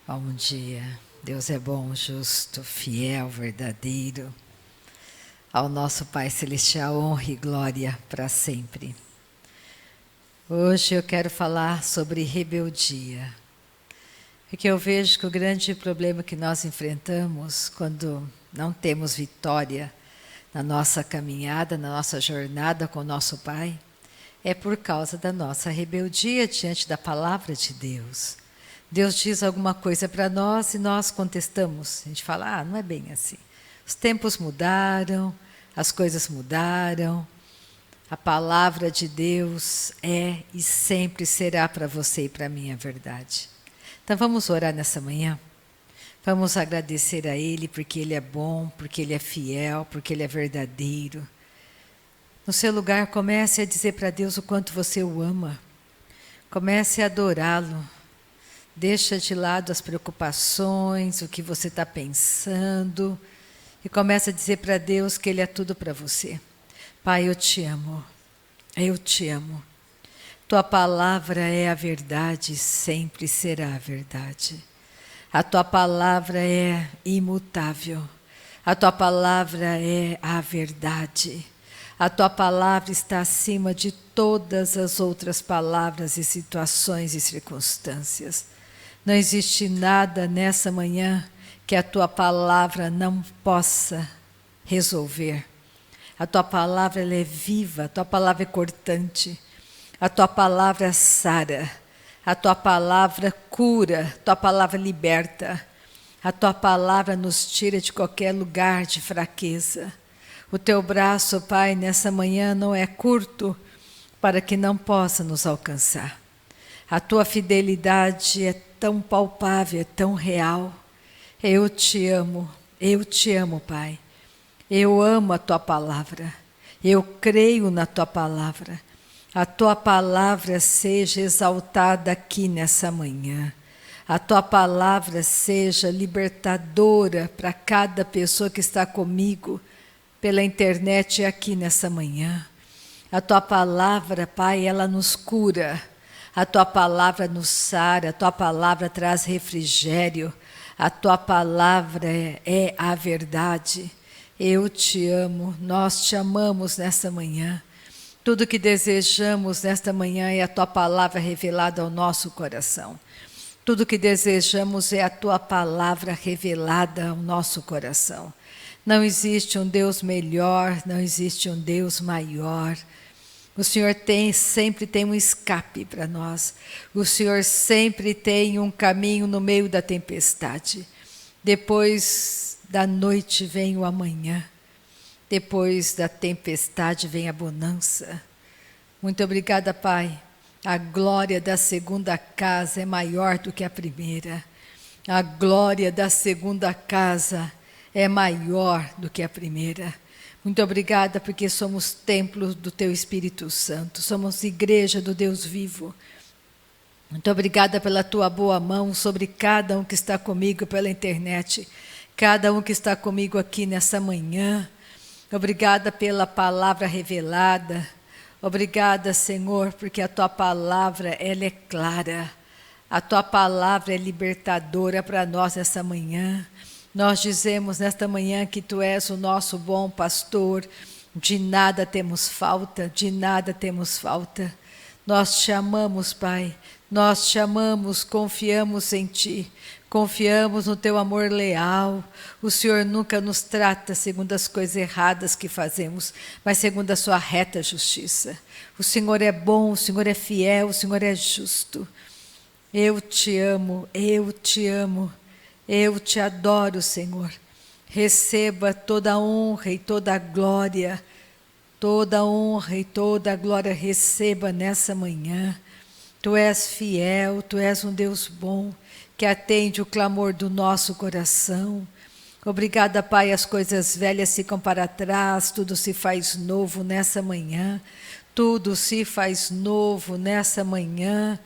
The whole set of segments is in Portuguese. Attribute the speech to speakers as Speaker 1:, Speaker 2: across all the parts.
Speaker 1: Bom dia. Deus é bom, justo, fiel, verdadeiro. Ao nosso Pai Celestial, honra e glória para sempre. Hoje eu quero falar sobre rebeldia. Porque eu vejo que o grande problema que nós enfrentamos quando não temos vitória na nossa caminhada, na nossa jornada com o nosso Pai, é por causa da nossa rebeldia diante da palavra de Deus. Deus diz alguma coisa para nós e nós contestamos. A gente fala, não é bem assim. Os tempos mudaram, as coisas mudaram. A palavra de Deus é e sempre será para você e para mim a verdade. Então vamos orar nessa manhã. Vamos agradecer a Ele porque Ele é bom, porque Ele é fiel, porque Ele é verdadeiro. No seu lugar, comece a dizer para Deus o quanto você o ama. Comece a adorá-lo. Deixa de lado as preocupações, o que você está pensando e começa a dizer para Deus que Ele é tudo para você. Pai, eu te amo, eu te amo. Tua palavra é a verdade e sempre será a verdade. A Tua palavra é imutável, a Tua palavra é a verdade. A Tua palavra está acima de todas as outras palavras e situações e circunstâncias. Não existe nada nessa manhã que a Tua palavra não possa resolver. A Tua palavra ela é viva, a Tua palavra é cortante, a Tua palavra sara, a Tua palavra cura, a Tua palavra liberta, a Tua palavra nos tira de qualquer lugar de fraqueza. O Teu braço, Pai, nessa manhã não é curto para que não possa nos alcançar. A Tua fidelidade é tão palpável, é tão real. Eu te amo, Pai. Eu amo a Tua palavra. Eu creio na Tua palavra. A Tua palavra seja exaltada aqui nessa manhã. A Tua palavra seja libertadora para cada pessoa que está comigo pela internet e aqui nessa manhã. A Tua palavra, Pai, ela nos cura. A Tua palavra nos sara, a Tua palavra traz refrigério, a Tua palavra é a verdade. Eu te amo, nós te amamos nessa manhã. Tudo que desejamos nesta manhã é a Tua palavra revelada ao nosso coração. Tudo que desejamos é a Tua palavra revelada ao nosso coração. Não existe um Deus melhor, não existe um Deus maior. O Senhor sempre tem um escape para nós. O Senhor sempre tem um caminho no meio da tempestade. Depois da noite vem o amanhã. Depois da tempestade vem a bonança. Muito obrigada, Pai. A glória da segunda casa é maior do que a primeira. A glória da segunda casa é maior do que a primeira. Muito obrigada porque somos templos do Teu Espírito Santo, somos igreja do Deus vivo. Muito obrigada pela Tua boa mão sobre cada um que está comigo pela internet, cada um que está comigo aqui nessa manhã. Obrigada pela palavra revelada. Obrigada, Senhor, porque a Tua palavra ela é clara. A Tua palavra é libertadora para nós nessa manhã. Nós dizemos nesta manhã que Tu és o nosso bom pastor, de nada temos falta, de nada temos falta. Nós te amamos, Pai, nós te amamos, confiamos em Ti, confiamos no Teu amor leal. O Senhor nunca nos trata segundo as coisas erradas que fazemos, mas segundo a Sua reta justiça. O Senhor é bom, o Senhor é fiel, o Senhor é justo. Eu te amo, eu te amo. Eu te adoro, Senhor. Receba toda a honra e toda a glória. Toda a honra e toda a glória receba nessa manhã. Tu és fiel, Tu és um Deus bom, que atende o clamor do nosso coração. Obrigada, Pai, as coisas velhas ficam para trás, tudo se faz novo nessa manhã. Tudo se faz novo nessa manhã.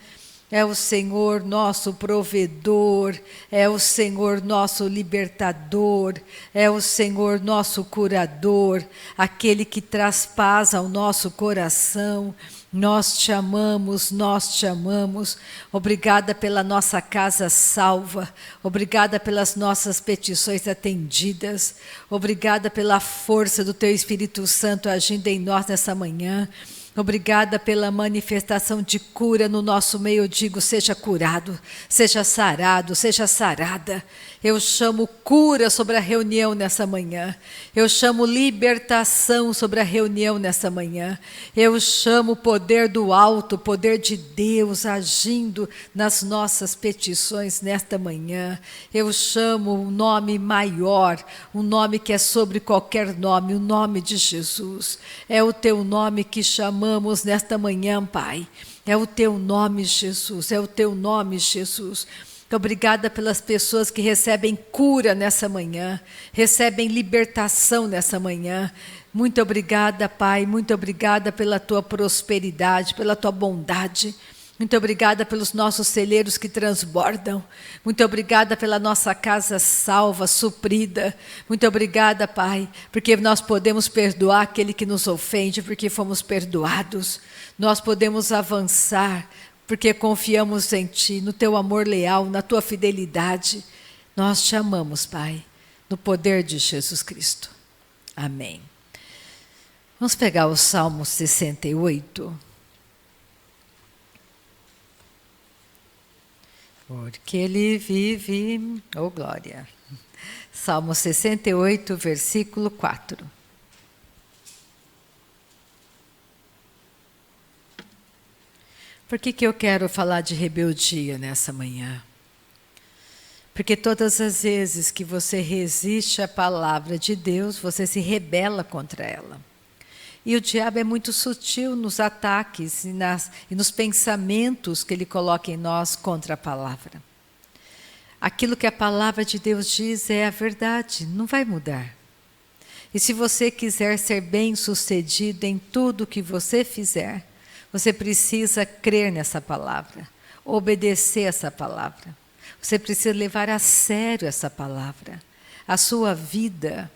Speaker 1: É o Senhor nosso provedor, é o Senhor nosso libertador, é o Senhor nosso curador, aquele que traz paz ao nosso coração. Nós te amamos, nós te amamos. Obrigada pela nossa casa salva, obrigada pelas nossas petições atendidas, obrigada pela força do Teu Espírito Santo agindo em nós nessa manhã. Obrigada pela manifestação de cura no nosso meio. Eu digo, seja curado, seja sarado, seja sarada. Eu chamo cura sobre a reunião nessa manhã. Eu chamo libertação sobre a reunião nessa manhã. Eu chamo o poder do alto, o poder de Deus agindo nas nossas petições nesta manhã. Eu chamo um nome maior, um nome que é sobre qualquer nome, o nome de Jesus. É o teu nome que chamamos nesta manhã, Pai. É o teu nome, Jesus, é o teu nome, Jesus. Obrigada pelas pessoas que recebem cura nessa manhã, recebem libertação nessa manhã. Muito obrigada, Pai, muito obrigada pela tua prosperidade, pela tua bondade. Muito obrigada pelos nossos celeiros que transbordam. Muito obrigada pela nossa casa salva, suprida. Muito obrigada, Pai, porque nós podemos perdoar aquele que nos ofende, porque fomos perdoados. Nós podemos avançar, porque confiamos em Ti, no Teu amor leal, na Tua fidelidade. Nós te amamos, Pai, no poder de Jesus Cristo. Amém. Vamos pegar o Salmo 68. Porque Ele vive, oh glória. Salmo 68, versículo 4. Por que eu quero falar de rebeldia nessa manhã? Porque todas as vezes que você resiste à palavra de Deus, você se rebela contra ela. E o diabo é muito sutil nos ataques e nos pensamentos que ele coloca em nós contra a palavra. Aquilo que a palavra de Deus diz é a verdade, não vai mudar. E se você quiser ser bem-sucedido em tudo que você fizer, você precisa crer nessa palavra, obedecer essa palavra. Você precisa levar a sério essa palavra. A sua vida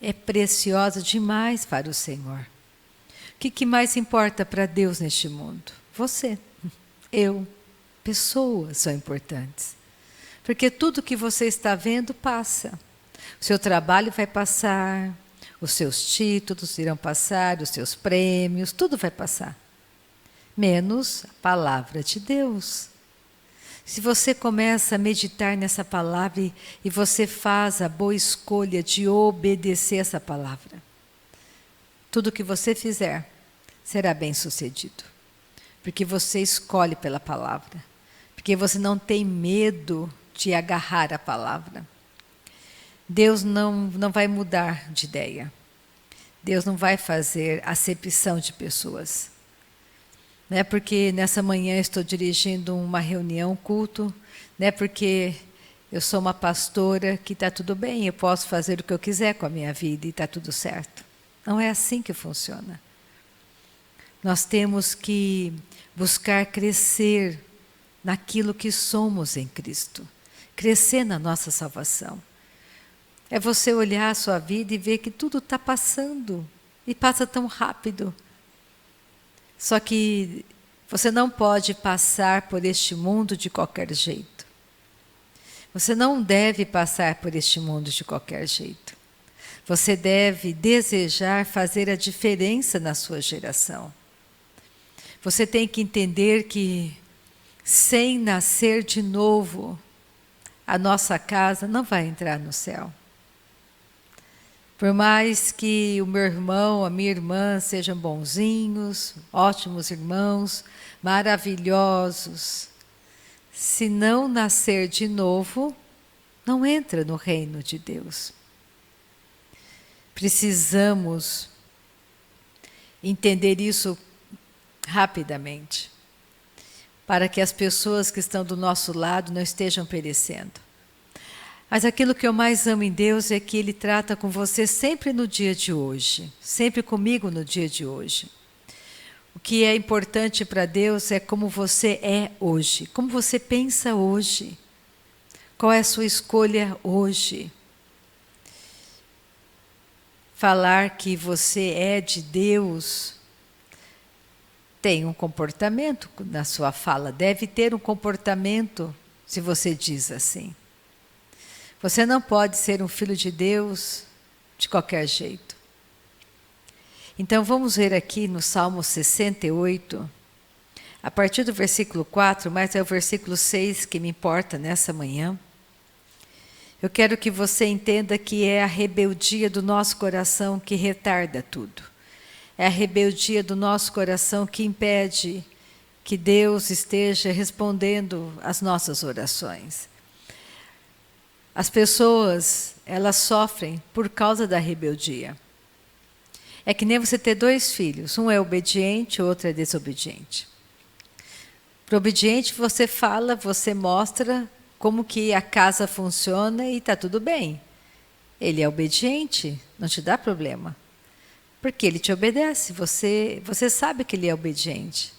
Speaker 1: é preciosa demais para o Senhor. O que mais importa para Deus neste mundo? Você, eu, pessoas são importantes. Porque tudo que você está vendo passa. O seu trabalho vai passar, os seus títulos irão passar, os seus prêmios, tudo vai passar. Menos a palavra de Deus. Se você começa a meditar nessa palavra e você faz a boa escolha de obedecer essa palavra, tudo que você fizer será bem sucedido. Porque você escolhe pela palavra. Porque você não tem medo de agarrar a palavra. Deus não vai mudar de ideia. Deus não vai fazer acepção de pessoas. Não é porque nessa manhã estou dirigindo uma reunião, um culto, não é porque eu sou uma pastora que está tudo bem, eu posso fazer o que eu quiser com a minha vida e está tudo certo. Não é assim que funciona. Nós temos que buscar crescer naquilo que somos em Cristo, crescer na nossa salvação. É você olhar a sua vida e ver que tudo está passando e passa tão rápido. Só que você não pode passar por este mundo de qualquer jeito. Você não deve passar por este mundo de qualquer jeito. Você deve desejar fazer a diferença na sua geração. Você tem que entender que, sem nascer de novo, a nossa casa não vai entrar no céu. Por mais que o meu irmão, a minha irmã sejam bonzinhos, ótimos irmãos, maravilhosos, se não nascer de novo, não entra no reino de Deus. Precisamos entender isso rapidamente, para que as pessoas que estão do nosso lado não estejam perecendo. Mas aquilo que eu mais amo em Deus é que Ele trata com você sempre no dia de hoje, sempre comigo no dia de hoje. O que é importante para Deus é como você é hoje, como você pensa hoje. Qual é a sua escolha hoje? Falar que você é de Deus, tem um comportamento na sua fala, deve ter um comportamento se você diz assim. Você não pode ser um filho de Deus de qualquer jeito. Então vamos ver aqui no Salmo 68, a partir do versículo 4, mas é o versículo 6 que me importa nessa manhã. Eu quero que você entenda que é a rebeldia do nosso coração que retarda tudo. É a rebeldia do nosso coração que impede que Deus esteja respondendo às nossas orações. As pessoas, elas sofrem por causa da rebeldia. É que nem você ter dois filhos, um é obediente, o outro é desobediente. Para o obediente você fala, você mostra como que a casa funciona e está tudo bem. Ele é obediente, não te dá problema. Porque ele te obedece, você sabe que ele é obediente.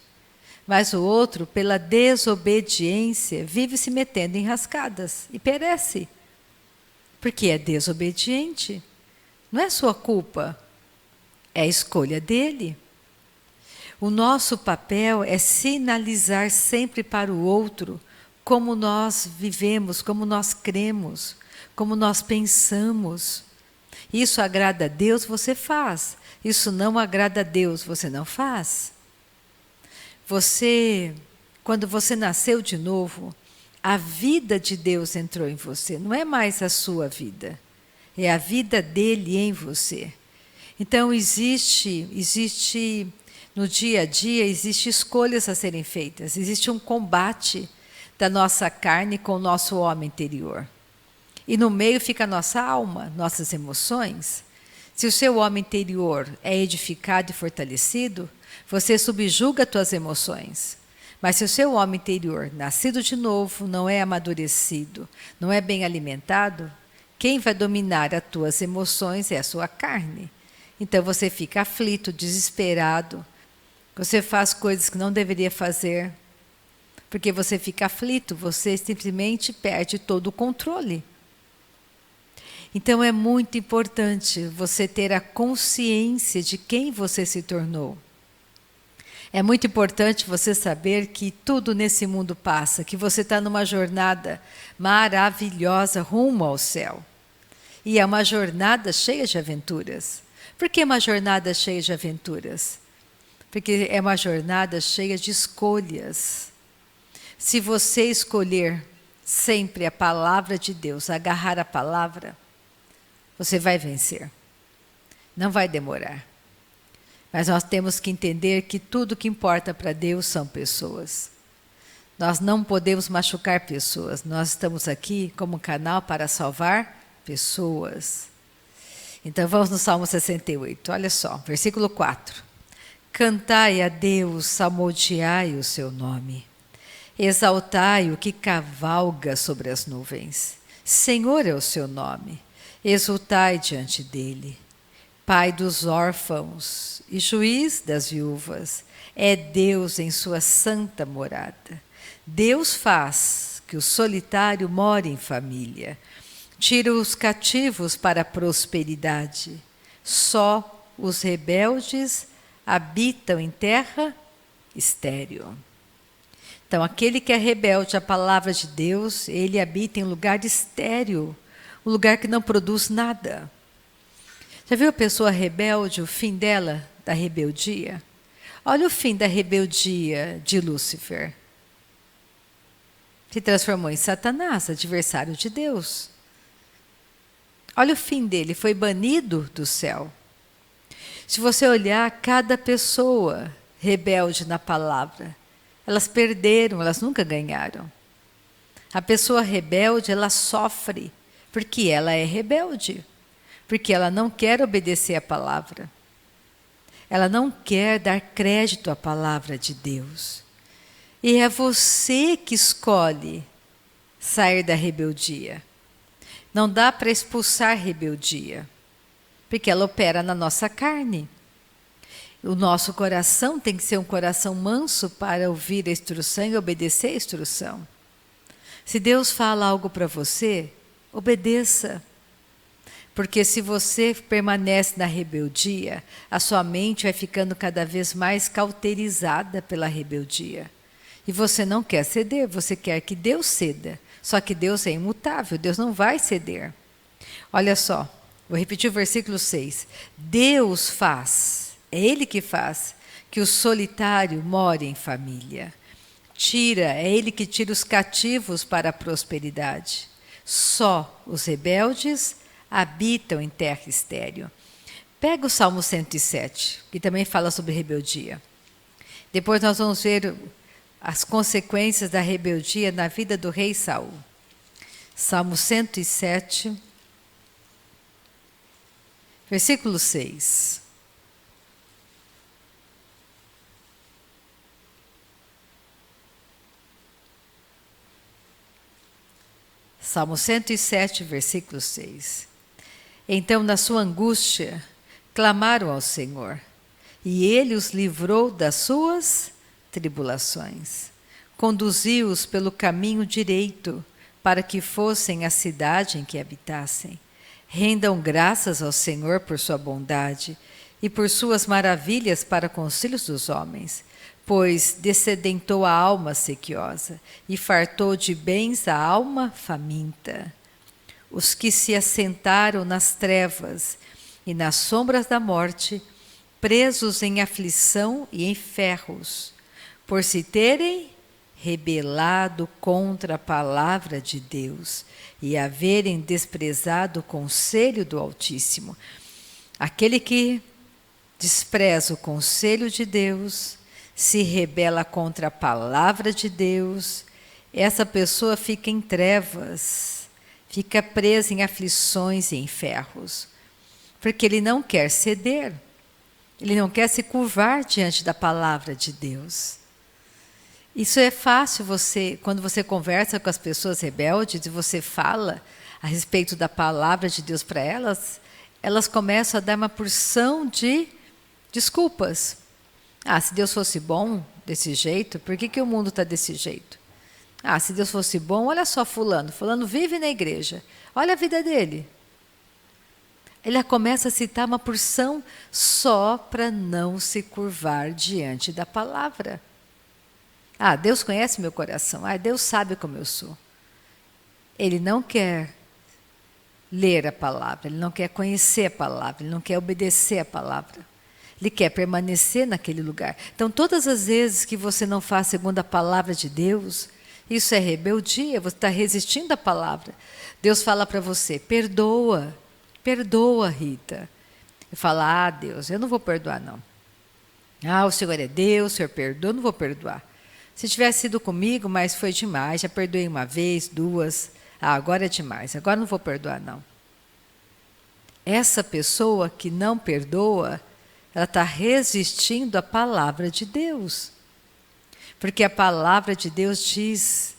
Speaker 1: Mas o outro, pela desobediência, vive se metendo em rascadas e perece. Porque é desobediente. Não é sua culpa, é a escolha dele. O nosso papel é sinalizar sempre para o outro como nós vivemos, como nós cremos, como nós pensamos. Isso agrada a Deus, você faz. Isso não agrada a Deus, você não faz. Quando você nasceu de novo, a vida de Deus entrou em você. Não é mais a sua vida, é a vida dele em você. Então existe no dia a dia, existe escolhas a serem feitas. Existe um combate da nossa carne com o nosso homem interior. E no meio fica a nossa alma, nossas emoções. Se o seu homem interior é edificado e fortalecido, você subjuga as suas emoções. Mas se o seu homem interior, nascido de novo, não é amadurecido, não é bem alimentado, quem vai dominar as tuas emoções é a sua carne. Então você fica aflito, desesperado, você faz coisas que não deveria fazer, porque você fica aflito, você simplesmente perde todo o controle. Então é muito importante você ter a consciência de quem você se tornou. É muito importante você saber que tudo nesse mundo passa, que você está numa jornada maravilhosa rumo ao céu. E é uma jornada cheia de aventuras. Por que uma jornada cheia de aventuras? Porque é uma jornada cheia de escolhas. Se você escolher sempre a palavra de Deus, agarrar a palavra, você vai vencer. Não vai demorar. Mas nós temos que entender que tudo que importa para Deus são pessoas. Nós não podemos machucar pessoas. Nós estamos aqui como canal para salvar pessoas. Então vamos no Salmo 68. Olha só, versículo 4. Cantai a Deus, salmodiai o seu nome. Exaltai o que cavalga sobre as nuvens. Senhor é o seu nome. Exultai diante dele. Pai dos órfãos e juiz das viúvas, é Deus em sua santa morada. Deus faz que o solitário more em família, tira os cativos para a prosperidade. Só os rebeldes habitam em terra estéril. Então, aquele que é rebelde à palavra de Deus, ele habita em lugar estéril, um lugar que não produz nada. Já viu a pessoa rebelde, o fim dela, da rebeldia? Olha o fim da rebeldia de Lúcifer. Se transformou em Satanás, adversário de Deus. Olha o fim dele, foi banido do céu. Se você olhar cada pessoa rebelde na palavra, elas perderam, elas nunca ganharam. A pessoa rebelde, ela sofre, porque ela é rebelde. Porque ela não quer obedecer a palavra. Ela não quer dar crédito à palavra de Deus. E é você que escolhe sair da rebeldia. Não dá para expulsar rebeldia, porque ela opera na nossa carne. O nosso coração tem que ser um coração manso para ouvir a instrução e obedecer a instrução. Se Deus fala algo para você, obedeça. Porque se você permanece na rebeldia, a sua mente vai ficando cada vez mais cauterizada pela rebeldia. E você não quer ceder, você quer que Deus ceda. Só que Deus é imutável, Deus não vai ceder. Olha só, vou repetir o versículo 6. Deus faz, é Ele que faz, que o solitário more em família. É Ele que tira os cativos para a prosperidade. Só os rebeldes habitam em terra estéril. Pega o Salmo 107, que também fala sobre rebeldia. Depois nós vamos ver as consequências da rebeldia na vida do rei Saul. Salmo 107, versículo 6. Salmo 107, versículo 6. Então, na sua angústia, clamaram ao Senhor, e Ele os livrou das suas tribulações. Conduziu-os pelo caminho direito, para que fossem à cidade em que habitassem. Rendam graças ao Senhor por sua bondade, e por suas maravilhas para com os filhos dos homens. Pois dessedentou a alma sequiosa, e fartou de bens a alma faminta. Os que se assentaram nas trevas e nas sombras da morte, presos em aflição e em ferros, por se terem rebelado contra a palavra de Deus e haverem desprezado o conselho do Altíssimo. Aquele que despreza o conselho de Deus, se rebela contra a palavra de Deus, essa pessoa fica em trevas, fica presa em aflições e em ferros, porque ele não quer ceder, ele não quer se curvar diante da palavra de Deus. Isso é fácil quando você conversa com as pessoas rebeldes e você fala a respeito da palavra de Deus para elas, elas começam a dar uma porção de desculpas. Se Deus fosse bom desse jeito, por que o mundo está desse jeito? Se Deus fosse bom, olha só fulano vive na igreja, olha a vida dele. Ele começa a citar uma porção só para não se curvar diante da palavra. Deus conhece meu coração, Deus sabe como eu sou. Ele não quer ler a palavra, ele não quer conhecer a palavra, ele não quer obedecer a palavra. Ele quer permanecer naquele lugar. Então, todas as vezes que você não faz segundo a palavra de Deus, isso é rebeldia, você está resistindo à palavra. Deus fala para você, perdoa, Rita. Eu falo, Deus, eu não vou perdoar não. O Senhor é Deus, o Senhor perdoa, eu não vou perdoar. Se tivesse sido comigo, mas foi demais, já perdoei uma vez, duas, agora é demais, agora não vou perdoar não. Essa pessoa que não perdoa, ela está resistindo à palavra de Deus. Porque a palavra de Deus diz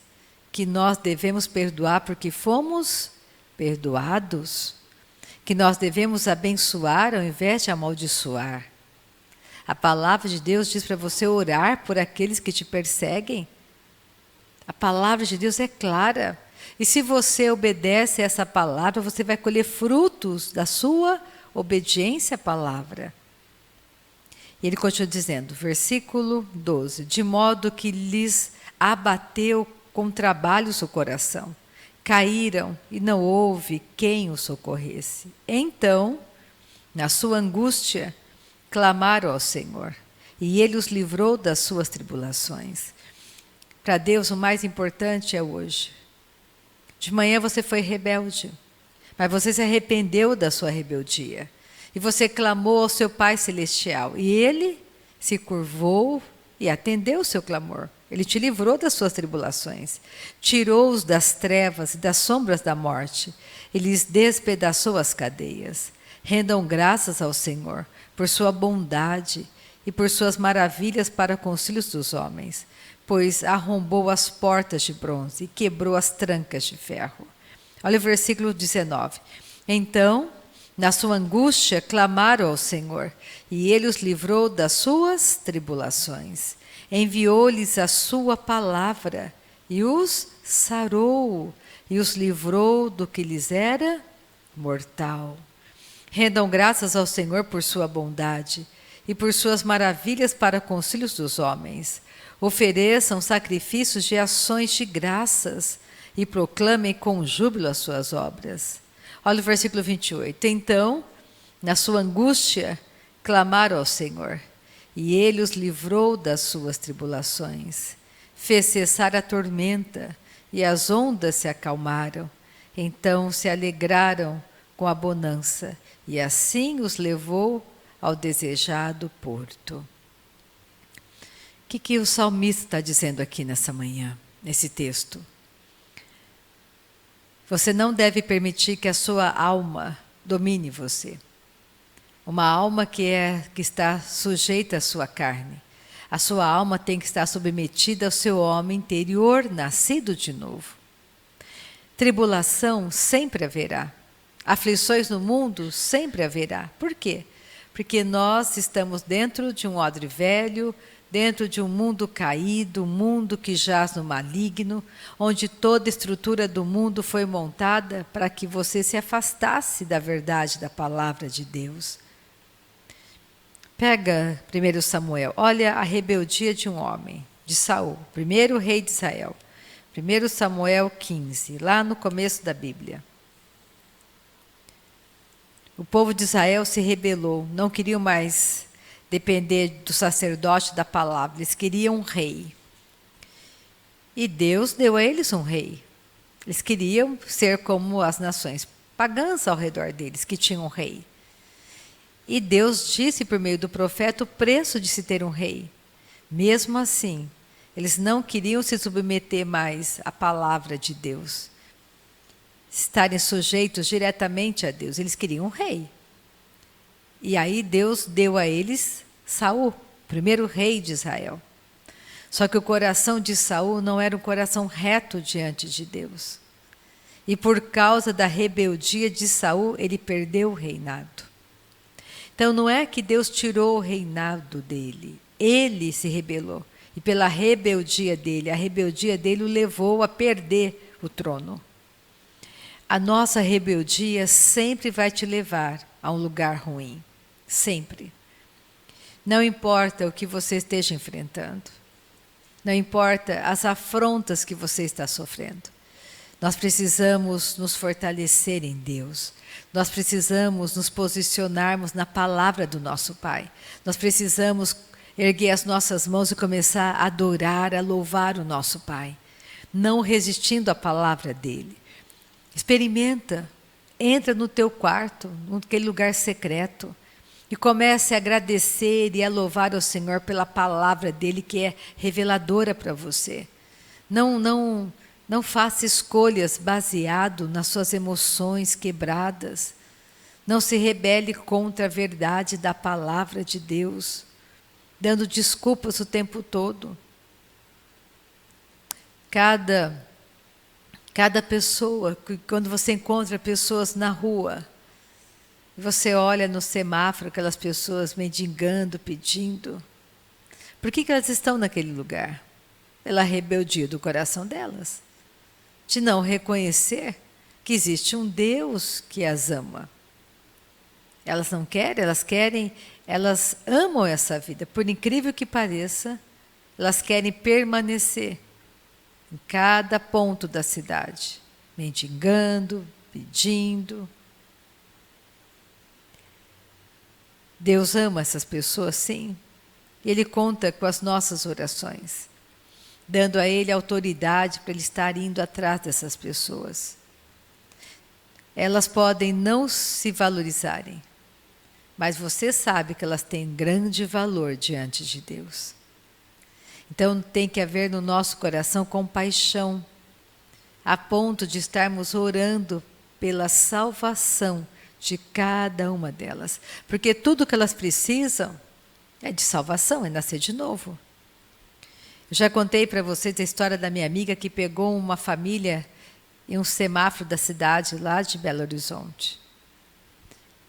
Speaker 1: que nós devemos perdoar porque fomos perdoados. Que nós devemos abençoar ao invés de amaldiçoar. A palavra de Deus diz para você orar por aqueles que te perseguem. A palavra de Deus é clara. E se você obedece a essa palavra, você vai colher frutos da sua obediência à palavra. E ele continua dizendo, versículo 12, de modo que lhes abateu com trabalho o coração. Caíram e não houve quem os socorresse. Então, na sua angústia, clamaram ao Senhor, e Ele os livrou das suas tribulações. Para Deus, o mais importante é hoje. De manhã você foi rebelde, mas você se arrependeu da sua rebeldia. E você clamou ao seu Pai Celestial, e Ele se curvou e atendeu o seu clamor. Ele te livrou das suas tribulações, tirou-os das trevas e das sombras da morte, e lhes despedaçou as cadeias. Rendam graças ao Senhor por sua bondade e por suas maravilhas para com os filhos dos homens, pois arrombou as portas de bronze e quebrou as trancas de ferro. Olha o versículo 19. Então Na sua angústia, clamaram ao Senhor, e Ele os livrou das suas tribulações. Enviou-lhes a sua palavra, e os sarou, e os livrou do que lhes era mortal. Rendam graças ao Senhor por sua bondade, e por suas maravilhas para com os filhos dos homens. Ofereçam sacrifícios de ações de graças, e proclamem com júbilo as suas obras. Olha o versículo 28. Então, na sua angústia, clamaram ao Senhor, e Ele os livrou das suas tribulações. Fez cessar a tormenta, e as ondas se acalmaram. Então se alegraram com a bonança, e assim os levou ao desejado porto. O que o salmista está dizendo aqui nessa manhã, nesse texto? Você não deve permitir que a sua alma domine você. Uma alma que está sujeita à sua carne. A sua alma tem que estar submetida ao seu homem interior, nascido de novo. Tribulação sempre haverá. Aflições no mundo sempre haverá. Por quê? Porque nós estamos dentro de um odre velho, dentro de um mundo caído, um mundo que jaz no maligno, onde toda a estrutura do mundo foi montada para que você se afastasse da verdade da palavra de Deus. Pega 1 Samuel, olha a rebeldia de um homem, de Saul, primeiro rei de Israel. 1 Samuel 15, lá no começo da Bíblia. O povo de Israel se rebelou, não queriam mais depender do sacerdote da palavra, eles queriam um rei. E Deus deu a eles um rei. Eles queriam ser como as nações pagãs ao redor deles, que tinham um rei. E Deus disse por meio do profeta o preço de se ter um rei. Mesmo assim, eles não queriam se submeter mais à palavra de Deus, estarem sujeitos diretamente a Deus. Eles queriam um rei. E aí Deus deu a eles Saul, primeiro rei de Israel. Só que o coração de Saul não era um coração reto diante de Deus. E por causa da rebeldia de Saul, ele perdeu o reinado. Então não é que Deus tirou o reinado dele, ele se rebelou. E pela rebeldia dele, a rebeldia dele o levou a perder o trono. A nossa rebeldia sempre vai te levar a um lugar ruim. Sempre. Não importa o que você esteja enfrentando. Não importa as afrontas que você está sofrendo. Nós precisamos nos fortalecer em Deus. Nós precisamos nos posicionarmos na palavra do nosso Pai. Nós precisamos erguer as nossas mãos e começar a adorar, a louvar o nosso Pai. Não resistindo à palavra dEle. Experimenta. Entra no teu quarto, naquele lugar secreto. E comece a agradecer e a louvar ao Senhor pela palavra dEle que é reveladora para você. Não faça escolhas baseado nas suas emoções quebradas. Não se rebele contra a verdade da palavra de Deus, dando desculpas o tempo todo. Cada pessoa, quando você encontra pessoas na rua, você olha no semáforo, aquelas pessoas mendigando, pedindo. Por que elas estão naquele lugar? Pela rebeldia do coração delas. De não reconhecer que existe um Deus que as ama. Elas não querem, elas amam essa vida. Por incrível que pareça, elas querem permanecer em cada ponto da cidade, mendigando, pedindo. Deus ama essas pessoas, sim. Ele conta com as nossas orações, dando a Ele autoridade para Ele estar indo atrás dessas pessoas. Elas podem não se valorizarem, mas você sabe que elas têm grande valor diante de Deus. Então tem que haver no nosso coração compaixão, a ponto de estarmos orando pela salvação de cada uma delas. Porque tudo que elas precisam é de salvação, é nascer de novo. Eu já contei para vocês a história da minha amiga que pegou uma família em um semáforo da cidade lá de Belo Horizonte.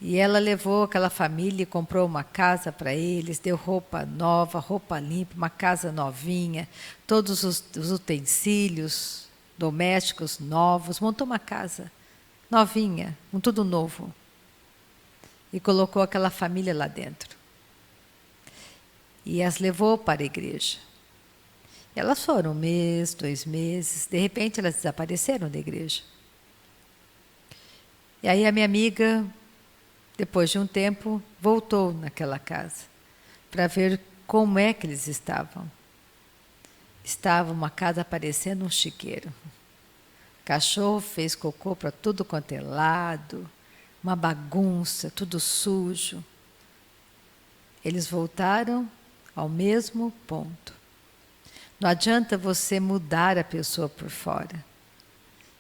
Speaker 1: E ela levou aquela família e comprou uma casa para eles, deu roupa nova, roupa limpa, uma casa novinha, todos os utensílios domésticos novos, montou uma casa novinha, com tudo novo. E colocou aquela família lá dentro. E as levou para a igreja. Elas foram 1 mês, 2 meses, de repente elas desapareceram da igreja. E aí a minha amiga, depois de um tempo, voltou naquela casa para ver como é que eles estavam. Estava uma casa parecendo um chiqueiro. O cachorro fez cocô para tudo quanto é lado, uma bagunça, tudo sujo. Eles voltaram ao mesmo ponto. Não adianta você mudar a pessoa por fora,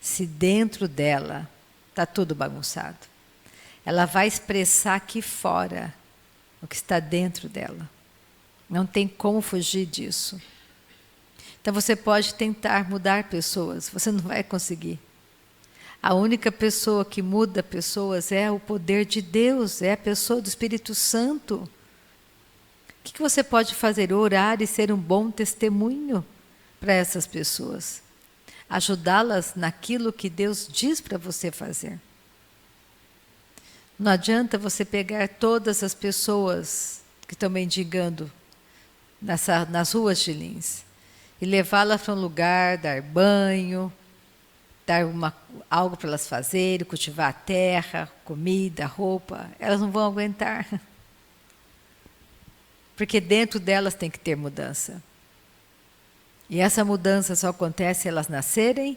Speaker 1: se dentro dela está tudo bagunçado. Ela vai expressar aqui fora o que está dentro dela. Não tem como fugir disso. Então você pode tentar mudar pessoas, você não vai conseguir. A única pessoa que muda pessoas é o poder de Deus, é a pessoa do Espírito Santo. O que você pode fazer? Orar e ser um bom testemunho para essas pessoas. Ajudá-las naquilo que Deus diz para você fazer. Não adianta você pegar todas as pessoas que estão mendigando nas ruas de Lins e levá-las para um lugar, dar banho, dar algo para elas fazerem, cultivar a terra, comida, roupa. Elas não vão aguentar. Porque dentro delas tem que ter mudança. E essa mudança só acontece se elas nascerem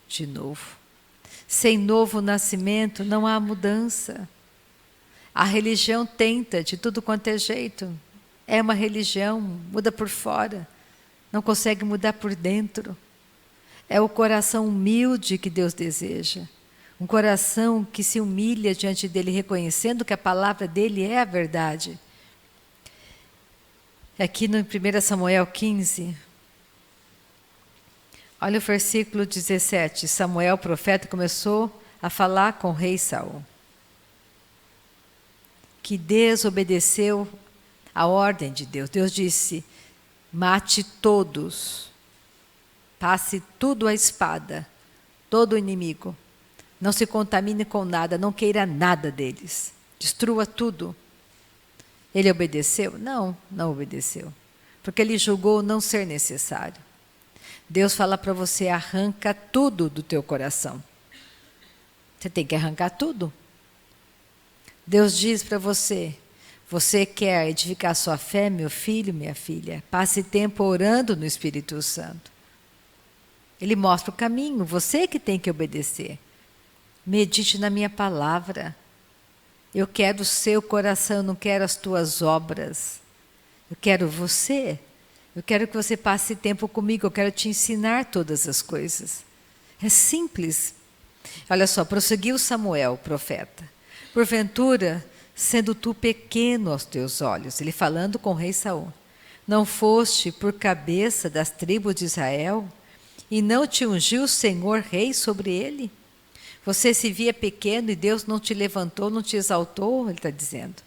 Speaker 1: de novo. Sem novo nascimento não há mudança. A religião tenta de tudo quanto é jeito. É uma religião, muda por fora, não consegue mudar por dentro. É o coração humilde que Deus deseja. Um coração que se humilha diante dele, reconhecendo que a palavra dele é a verdade. Aqui no 1 Samuel 15, olha o versículo 17. Samuel, profeta, começou a falar com o rei Saul, que desobedeceu a ordem de Deus. Deus disse: mate todos, passe tudo à espada, todo o inimigo. Não se contamine com nada, não queira nada deles, destrua tudo. Ele obedeceu? Não, não obedeceu, porque ele julgou não ser necessário. Deus fala para você: arranca tudo do teu coração. Você tem que arrancar tudo. Deus diz para você: você quer edificar sua fé, meu filho, minha filha? Passe tempo orando no Espírito Santo. Ele mostra o caminho, você que tem que obedecer. Medite na minha palavra. Eu quero o seu coração, eu não quero as tuas obras. Eu quero você. Eu quero que você passe tempo comigo, eu quero te ensinar todas as coisas. É simples. Olha só, prosseguiu Samuel, profeta. Porventura, sendo tu pequeno aos teus olhos, ele falando com o rei Saul, não foste por cabeça das tribos de Israel, e não te ungiu o Senhor rei sobre ele? Você se via pequeno e Deus não te levantou, não te exaltou, ele está dizendo.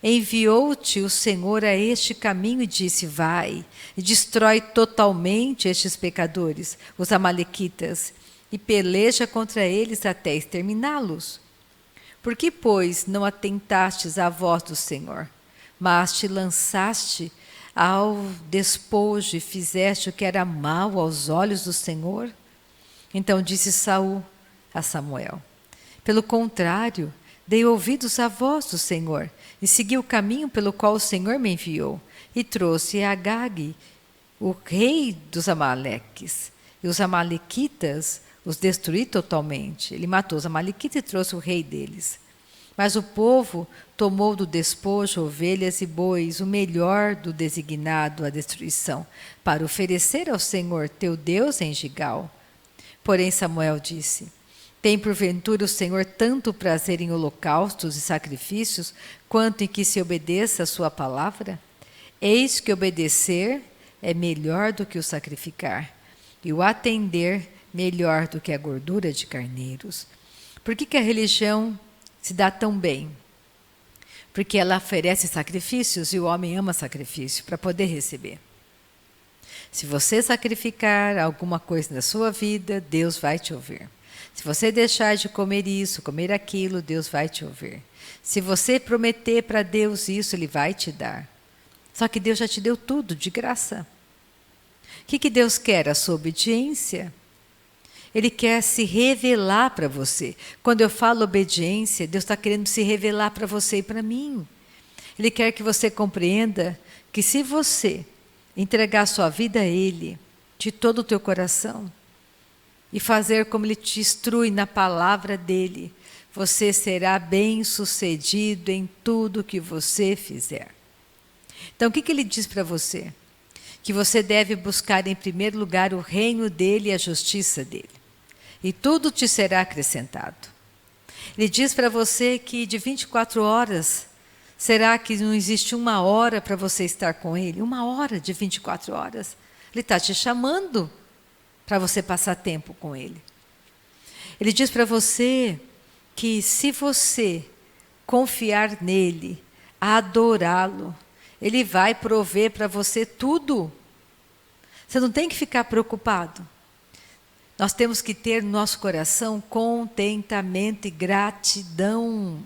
Speaker 1: Enviou-te o Senhor a este caminho e disse: vai e destrói totalmente estes pecadores, os amalequitas, e peleja contra eles até exterminá-los. Por que, pois, não atentastes à voz do Senhor, mas te lançaste ao despojo e fizeste o que era mal aos olhos do Senhor? Então disse Saul a Samuel: pelo contrário, dei ouvidos à voz do Senhor e segui o caminho pelo qual o Senhor me enviou, e trouxe a Agag, o rei dos Amaleques, e os amalequitas os destruí totalmente. Ele matou os amalequitas e trouxe o rei deles. Mas o povo tomou do despojo ovelhas e bois, o melhor do designado à destruição, para oferecer ao Senhor teu Deus em Gigal. Porém Samuel disse: tem porventura o Senhor tanto prazer em holocaustos e sacrifícios, quanto em que se obedeça a sua palavra? Eis que obedecer é melhor do que o sacrificar, e o atender melhor do que a gordura de carneiros. Por que a religião se dá tão bem? Porque ela oferece sacrifícios e o homem ama sacrifício para poder receber. Se você sacrificar alguma coisa na sua vida, Deus vai te ouvir. Se você deixar de comer isso, comer aquilo, Deus vai te ouvir. Se você prometer para Deus isso, Ele vai te dar. Só que Deus já te deu tudo de graça. O que Deus quer? A sua obediência. Ele quer se revelar para você. Quando eu falo obediência, Deus está querendo se revelar para você e para mim. Ele quer que você compreenda que se você entregar sua vida a Ele, de todo o teu coração, e fazer como Ele te instrui na palavra dEle, você será bem-sucedido em tudo que você fizer. Então, o que Ele diz para você? Que você deve buscar em primeiro lugar o reino dEle e a justiça dEle. E tudo te será acrescentado. Ele diz para você que de 24 horas, será que não existe uma hora para você estar com Ele? Uma hora de 24 horas. Ele está te chamando para você passar tempo com Ele. Ele diz para você que se você confiar nele, adorá-lo, Ele vai prover para você tudo. Você não tem que ficar preocupado. Nós temos que ter no nosso coração contentamento e gratidão.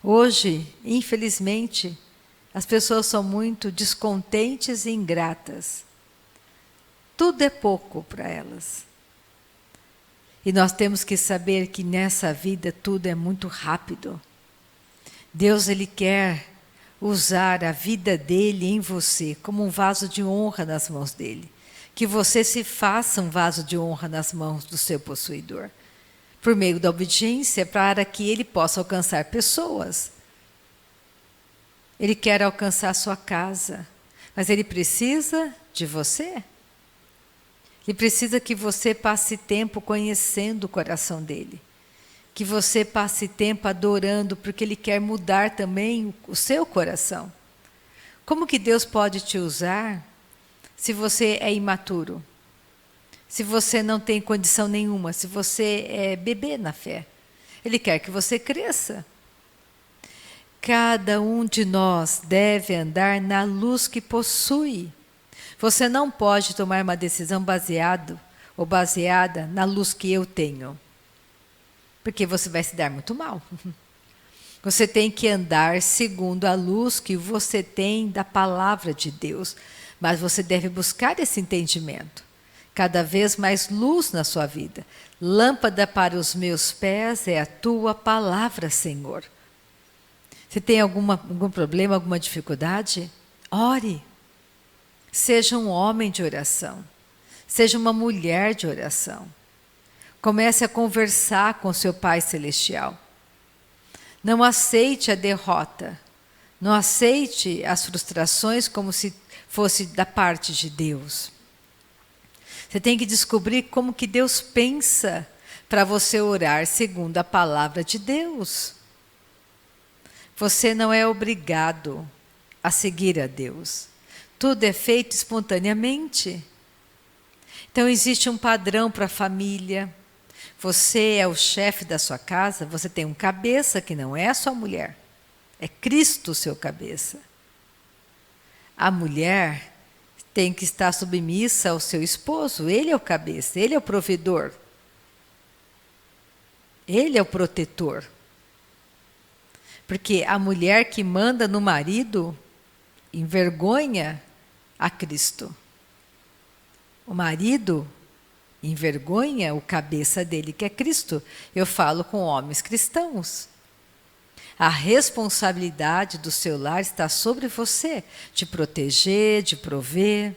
Speaker 1: Hoje, infelizmente, as pessoas são muito descontentes e ingratas. Tudo é pouco para elas. E nós temos que saber que nessa vida tudo é muito rápido. Deus, Ele quer usar a vida dEle em você como um vaso de honra nas mãos dEle. Que você se faça um vaso de honra nas mãos do seu possuidor. Por meio da obediência, para que Ele possa alcançar pessoas. Ele quer alcançar a sua casa, mas Ele precisa de você. Ele precisa que você passe tempo conhecendo o coração dEle. Que você passe tempo adorando, porque Ele quer mudar também o seu coração. Como que Deus pode te usar se você é imaturo? Se você não tem condição nenhuma, se você é bebê na fé? Ele quer que você cresça. Cada um de nós deve andar na luz que possui. Você não pode tomar uma decisão baseada na luz que eu tenho. Porque você vai se dar muito mal. Você tem que andar segundo a luz que você tem da palavra de Deus. Mas você deve buscar esse entendimento. Cada vez mais luz na sua vida. Lâmpada para os meus pés é a tua palavra, Senhor. Se tem algum problema, alguma dificuldade, ore. Seja um homem de oração. Seja uma mulher de oração. Comece a conversar com seu Pai Celestial. Não aceite a derrota. Não aceite as frustrações como se fosse da parte de Deus. Você tem que descobrir como que Deus pensa para você orar segundo a palavra de Deus. Você não é obrigado a seguir a Deus. Tudo é feito espontaneamente. Então existe um padrão para a família. Você é o chefe da sua casa, você tem um cabeça que não é a sua mulher. É Cristo o seu cabeça. A mulher tem que estar submissa ao seu esposo. Ele é o cabeça, ele é o provedor. Ele é o protetor. Porque a mulher que manda no marido envergonha a Cristo. O marido envergonha o cabeça dele, que é Cristo. Eu falo com homens cristãos. A responsabilidade do seu lar está sobre você, de proteger, de prover.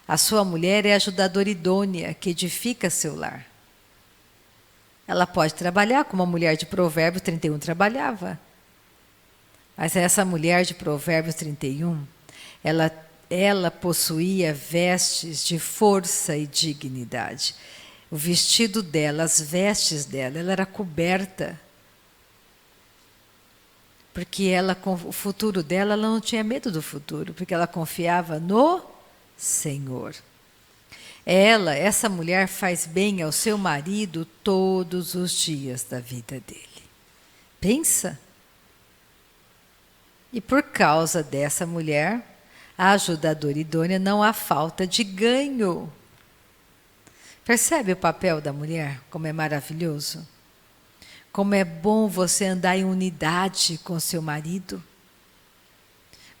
Speaker 1: A sua mulher é a ajudadora idônea que edifica seu lar. Ela pode trabalhar como a mulher de Provérbios 31 trabalhava. Mas essa mulher de Provérbios 31, ela possuía vestes de força e dignidade. O vestido dela, as vestes dela, ela era coberta. Porque ela, com o futuro dela, ela não tinha medo do futuro, porque ela confiava no Senhor. Essa mulher faz bem ao seu marido todos os dias da vida dele. Pensa, E por causa dessa mulher, a ajudadora idônea, não há falta de ganho. Percebe o papel da mulher? Como é maravilhoso? Como é bom você andar em unidade com seu marido?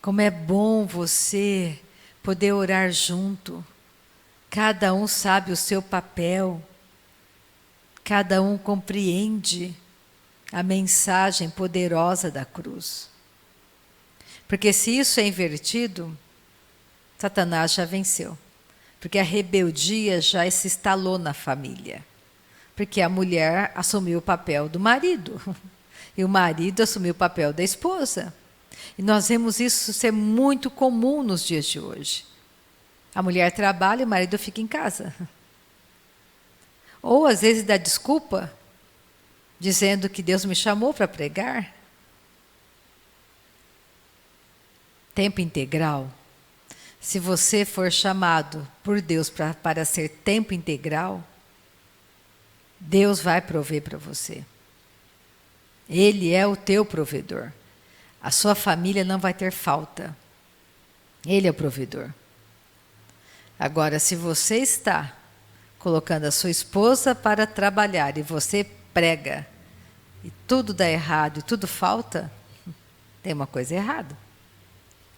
Speaker 1: Como é bom você poder orar junto? Cada um sabe o seu papel. Cada um compreende a mensagem poderosa da cruz. Porque se isso é invertido, Satanás já venceu. Porque a rebeldia já se instalou na família. Porque a mulher assumiu o papel do marido. E o marido assumiu o papel da esposa. E nós vemos isso ser muito comum nos dias de hoje. A mulher trabalha e o marido fica em casa. Ou às vezes dá desculpa, dizendo que Deus me chamou para pregar. Tempo integral. Se você for chamado por Deus para ser tempo integral, Deus vai prover para você. Ele é o teu provedor. A sua família não vai ter falta. Ele é o provedor. Agora, se você está colocando a sua esposa para trabalhar e você prega, e tudo dá errado e tudo falta, tem uma coisa errada.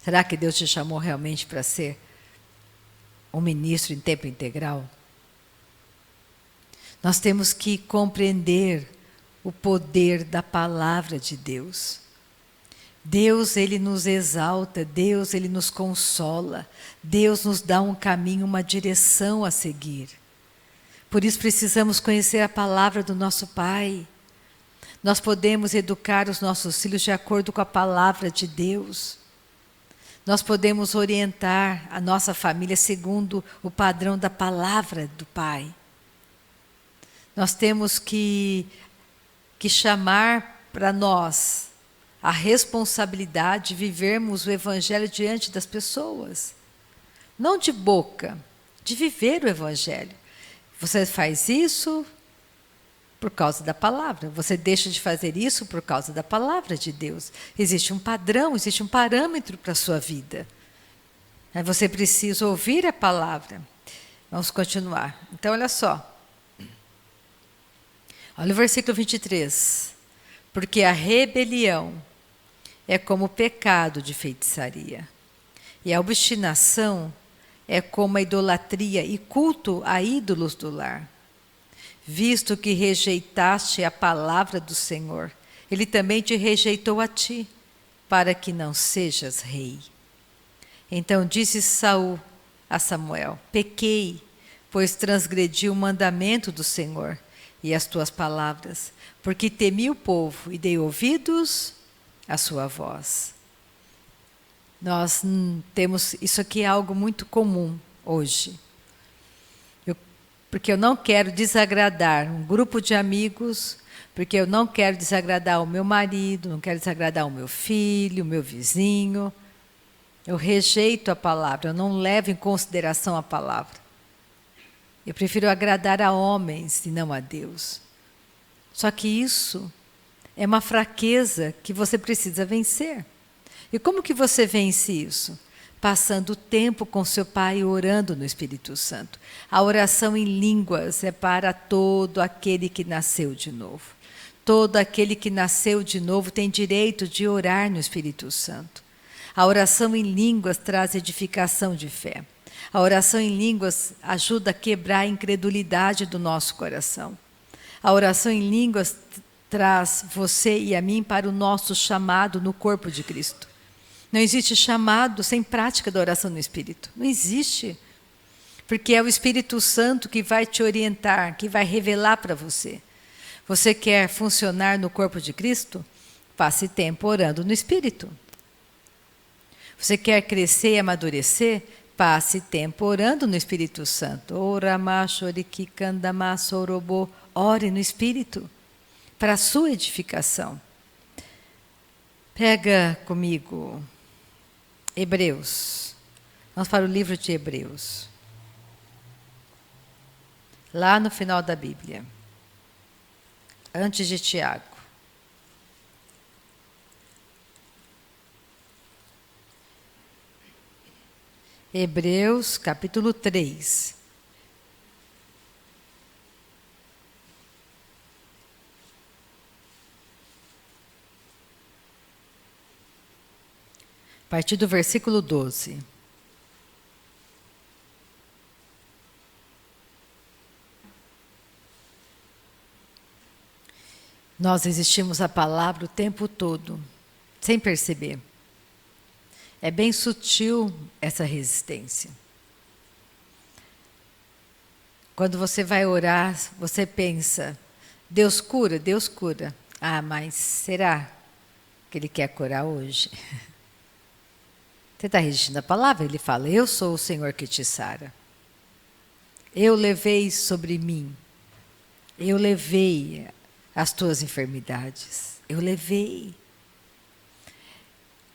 Speaker 1: Será que Deus te chamou realmente para ser um ministro em tempo integral? Nós temos que compreender o poder da palavra de Deus. Deus, Ele nos exalta, Deus, Ele nos consola, Deus nos dá um caminho, uma direção a seguir. Por isso precisamos conhecer a palavra do nosso Pai. Nós podemos educar os nossos filhos de acordo com a palavra de Deus. Nós podemos orientar a nossa família segundo o padrão da palavra do Pai. Nós temos que chamar para nós a responsabilidade de vivermos o Evangelho diante das pessoas. Não de boca, de viver o Evangelho. Você faz isso por causa da palavra. Você deixa de fazer isso por causa da palavra de Deus. Existe um padrão, existe um parâmetro para a sua vida. Aí você precisa ouvir a palavra. Vamos continuar. Então, olha só. Olha o versículo 23. Porque a rebelião é como o pecado de feitiçaria. E a obstinação é como a idolatria e culto a ídolos do lar. Visto que rejeitaste a palavra do Senhor, Ele também te rejeitou a ti, para que não sejas rei. Então disse Saul a Samuel: pequei, pois transgredi o mandamento do Senhor e as tuas palavras, porque temi o povo e dei ouvidos à sua voz. Nós temos, isso aqui é algo muito comum hoje. Porque eu não quero desagradar um grupo de amigos, porque eu não quero desagradar o meu marido, não quero desagradar o meu filho, o meu vizinho. Eu rejeito a palavra, eu não levo em consideração a palavra. Eu prefiro agradar a homens e não a Deus. Só que isso é uma fraqueza que você precisa vencer. E como que você vence isso? Passando tempo com seu Pai e orando no Espírito Santo. A oração em línguas é para todo aquele que nasceu de novo. Todo aquele que nasceu de novo tem direito de orar no Espírito Santo. A oração em línguas traz edificação de fé. A oração em línguas ajuda a quebrar a incredulidade do nosso coração. A oração em línguas traz você e a mim para o nosso chamado no corpo de Cristo. Não existe chamado sem prática da oração no Espírito. Não existe. Porque é o Espírito Santo que vai te orientar, que vai revelar para você. Você quer funcionar no corpo de Cristo? Passe tempo orando no Espírito. Você quer crescer e amadurecer? Passe tempo orando no Espírito Santo. Ore no Espírito para a sua edificação. Pega comigo Hebreus. Vamos para o livro de Hebreus. Lá no final da Bíblia. Antes de Tiago. Hebreus capítulo 3. A partir do versículo 12. Nós resistimos à palavra o tempo todo, sem perceber. É bem sutil essa resistência. Quando você vai orar, você pensa, Deus cura, Deus cura. Ah, mas será que Ele quer curar hoje? Você está resistindo à palavra? Ele fala, eu sou o Senhor que te sara. Eu levei sobre mim. Eu levei as tuas enfermidades. Eu levei.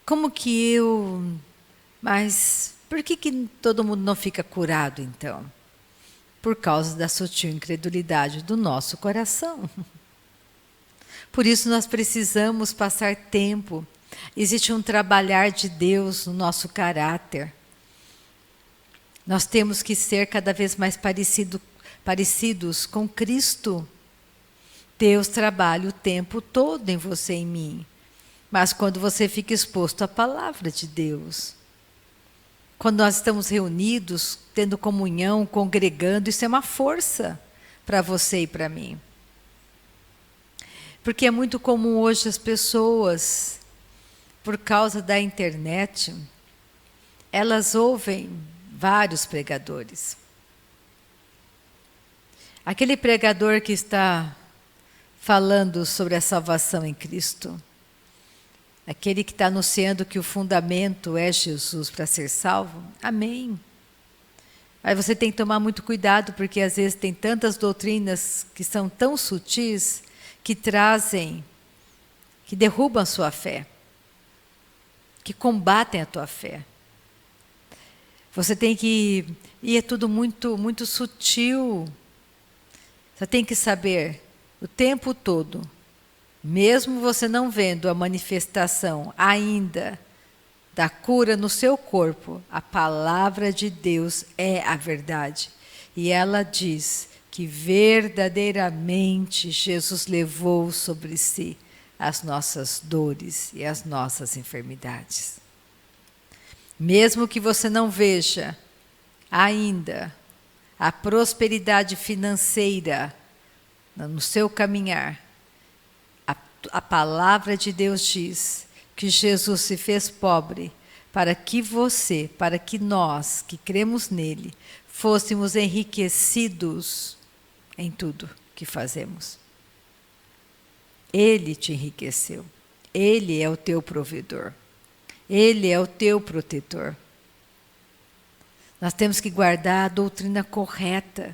Speaker 1: Como que eu... Mas por que todo mundo não fica curado então? Por causa da sutil incredulidade do nosso coração. Por isso nós precisamos passar tempo. Existe um trabalhar de Deus no nosso caráter. Nós temos que ser cada vez mais parecidos com Cristo. Deus trabalha o tempo todo em você e em mim. Mas quando você fica exposto à palavra de Deus, quando nós estamos reunidos, tendo comunhão, congregando, isso é uma força para você e para mim. Porque é muito comum hoje as pessoas, por causa da internet, elas ouvem vários pregadores. Aquele pregador que está falando sobre a salvação em Cristo, aquele que está anunciando que o fundamento é Jesus para ser salvo, amém. Aí você tem que tomar muito cuidado, porque às vezes tem tantas doutrinas que são tão sutis, que trazem, que derrubam a sua fé, que combatem a tua fé. Você tem que... E é tudo muito, muito sutil. Você tem que saber o tempo todo, mesmo você não vendo a manifestação ainda da cura no seu corpo, a palavra de Deus é a verdade. E ela diz que verdadeiramente Jesus levou sobre si as nossas dores e as nossas enfermidades. Mesmo que você não veja ainda a prosperidade financeira no seu caminhar, a palavra de Deus diz que Jesus se fez pobre para que você, para que nós que cremos nele, fôssemos enriquecidos em tudo que fazemos. Ele te enriqueceu. Ele é o teu provedor. Ele é o teu protetor. Nós temos que guardar a doutrina correta,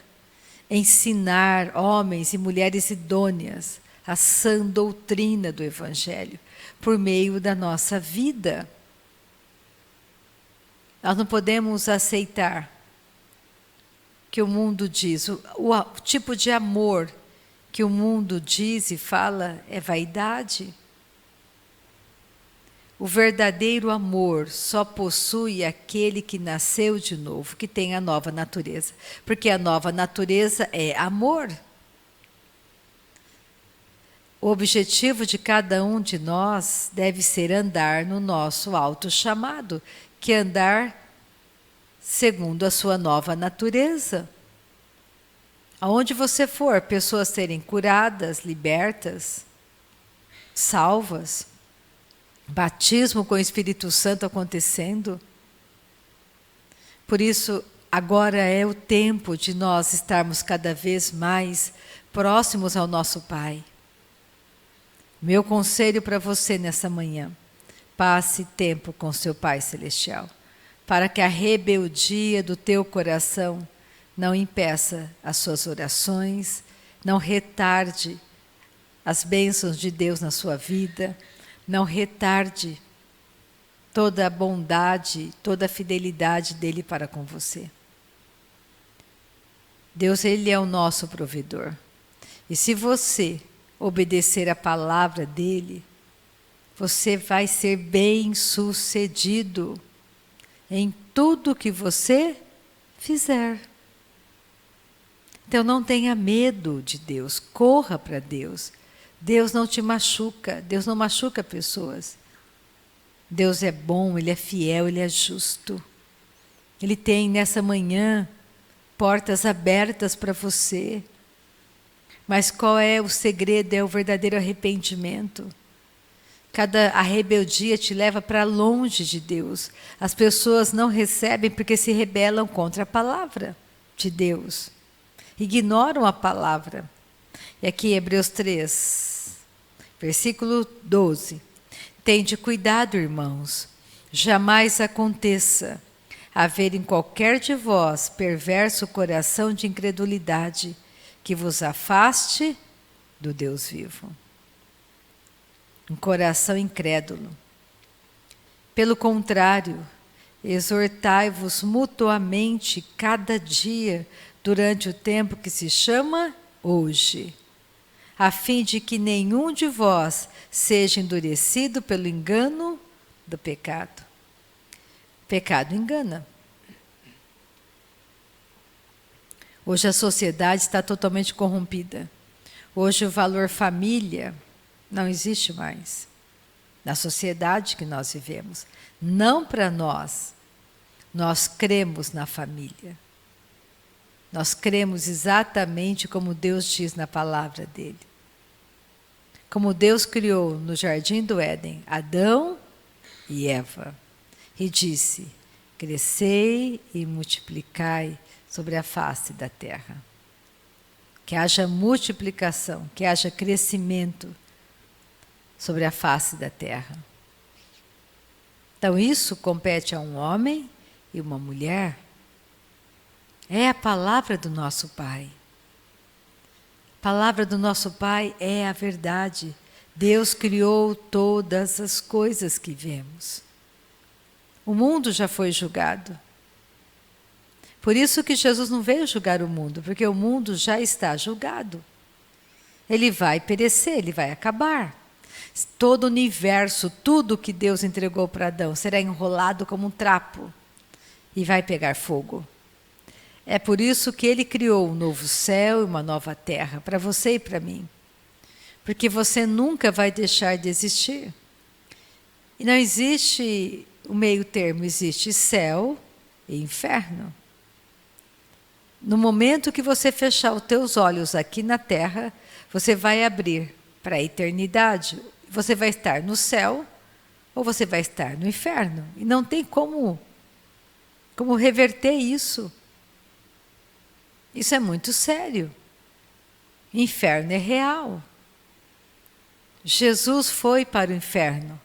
Speaker 1: ensinar homens e mulheres idôneas a sã doutrina do Evangelho por meio da nossa vida. Nós não podemos aceitar que o mundo diz, o tipo de amor que o mundo diz e fala é vaidade. O verdadeiro amor só possui aquele que nasceu de novo, que tem a nova natureza. Porque a nova natureza é amor. O objetivo de cada um de nós deve ser andar no nosso auto-chamado, que é andar segundo a sua nova natureza. Aonde você for, pessoas serem curadas, libertas, salvas, batismo com o Espírito Santo acontecendo. Por isso, agora é o tempo de nós estarmos cada vez mais próximos ao nosso Pai. Meu conselho para você nessa manhã, passe tempo com seu Pai Celestial, para que a rebeldia do teu coração não impeça as suas orações, não retarde as bênçãos de Deus na sua vida, não retarde toda a bondade, toda a fidelidade dele para com você. Deus, ele é o nosso provedor. E se você obedecer a palavra dele, você vai ser bem-sucedido em tudo que você fizer. Então não tenha medo de Deus, corra para Deus. Deus não te machuca, Deus não machuca pessoas. Deus é bom, Ele é fiel, Ele é justo. Ele tem nessa manhã portas abertas para você. Mas qual é o segredo? É o verdadeiro arrependimento. A rebeldia te leva para longe de Deus. As pessoas não recebem porque se rebelam contra a palavra de Deus. Ignoram a palavra. E aqui Hebreus 3, versículo 12. Tende cuidado, irmãos, jamais aconteça haver em qualquer de vós perverso coração de incredulidade que vos afaste do Deus vivo. Um coração incrédulo. Pelo contrário, exortai-vos mutuamente cada dia durante o tempo que se chama hoje, a fim de que nenhum de vós seja endurecido pelo engano do pecado. Pecado engana. Hoje a sociedade está totalmente corrompida. Hoje o valor família não existe mais. Na sociedade que nós vivemos. Não para nós. Nós cremos na família. Nós cremos exatamente como Deus diz na palavra dele. Como Deus criou no jardim do Éden Adão e Eva. E disse: crescei e multiplicai sobre a face da terra. Que haja multiplicação, que haja crescimento sobre a face da terra. Então isso compete a um homem e uma mulher. É a palavra do nosso Pai. A palavra do nosso Pai é a verdade. Deus criou todas as coisas que vemos. O mundo já foi julgado. Por isso que Jesus não veio julgar o mundo, porque o mundo já está julgado. Ele vai perecer, ele vai acabar. Todo o universo, tudo que Deus entregou para Adão, será enrolado como um trapo e vai pegar fogo. É por isso que ele criou um novo céu e uma nova terra, para você e para mim. Porque você nunca vai deixar de existir. E não existe o meio termo, existe céu e inferno. No momento que você fechar os teus olhos aqui na terra, você vai abrir para a eternidade. Você vai estar no céu ou você vai estar no inferno. E não tem como reverter isso. Isso é muito sério. Inferno é real. Jesus foi para o inferno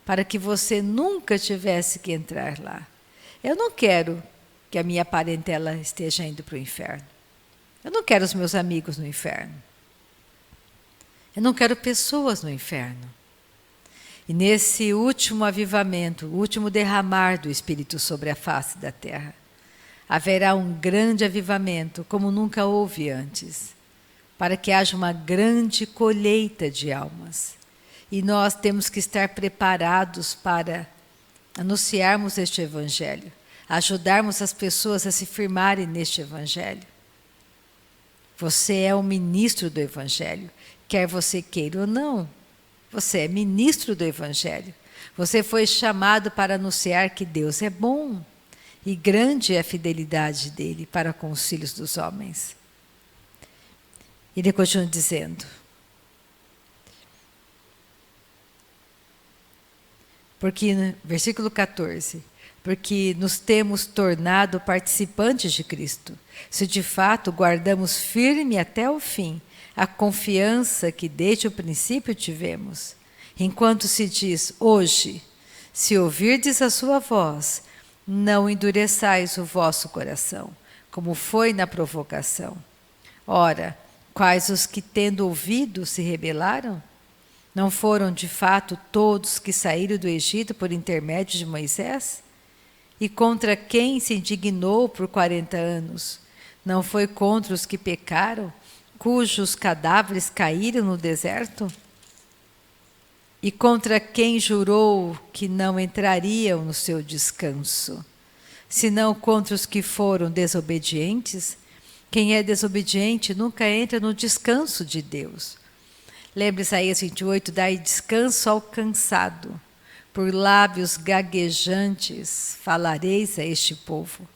Speaker 1: para que você nunca tivesse que entrar lá. Eu não quero que a minha parentela esteja indo para o inferno. Eu não quero os meus amigos no inferno. Eu não quero pessoas no inferno. E nesse último avivamento, o último derramar do Espírito sobre a face da terra, haverá um grande avivamento, como nunca houve antes, para que haja uma grande colheita de almas. E nós temos que estar preparados para anunciarmos este Evangelho, ajudarmos as pessoas a se firmarem neste Evangelho. Você é o ministro do Evangelho, quer você queira ou não. Você é ministro do Evangelho. Você foi chamado para anunciar que Deus é bom e grande é a fidelidade dele para com os filhos dos homens. Ele continua dizendo: porque, versículo 14, porque nos temos tornado participantes de Cristo, se de fato guardamos firme até o fim a confiança que desde o princípio tivemos. Enquanto se diz hoje, se ouvirdes a sua voz, não endureçais o vosso coração, como foi na provocação. Ora, quais os que tendo ouvido se rebelaram? Não foram de fato todos que saíram do Egito por intermédio de Moisés? E contra quem se indignou por 40 anos? Não foi contra os que pecaram, cujos cadáveres caíram no deserto? E contra quem jurou que não entrariam no seu descanso? senão contra os que foram desobedientes? Quem é desobediente nunca entra no descanso de Deus. Lembra Isaías 28, dai descanso ao cansado, por lábios gaguejantes falareis a este povo.